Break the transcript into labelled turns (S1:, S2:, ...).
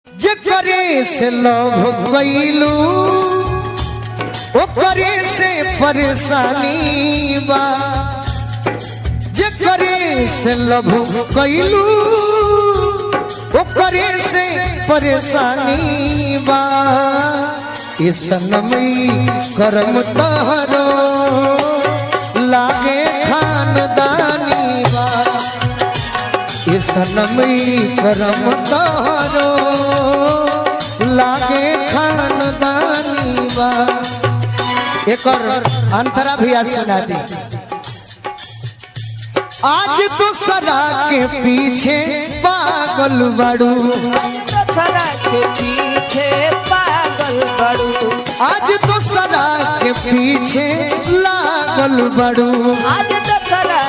S1: जकरे से लोभ कैलू ओकरे से परेशानी बा। जकरे से लोभ कैलू ओकरे से परेशानी बा। इस सनमी करम तहरो लागे खानदानी बा। इस सनमी करम तहरो लागे खानदानी बा। एक और अंतरा भी आज सुना दी। आज तो सदा के पीछे पागल बड़ू,
S2: सदा के पीछे पागल बड़ू।
S1: आज तो सदा के पीछे लागल बड़ू।
S2: आज तो सदा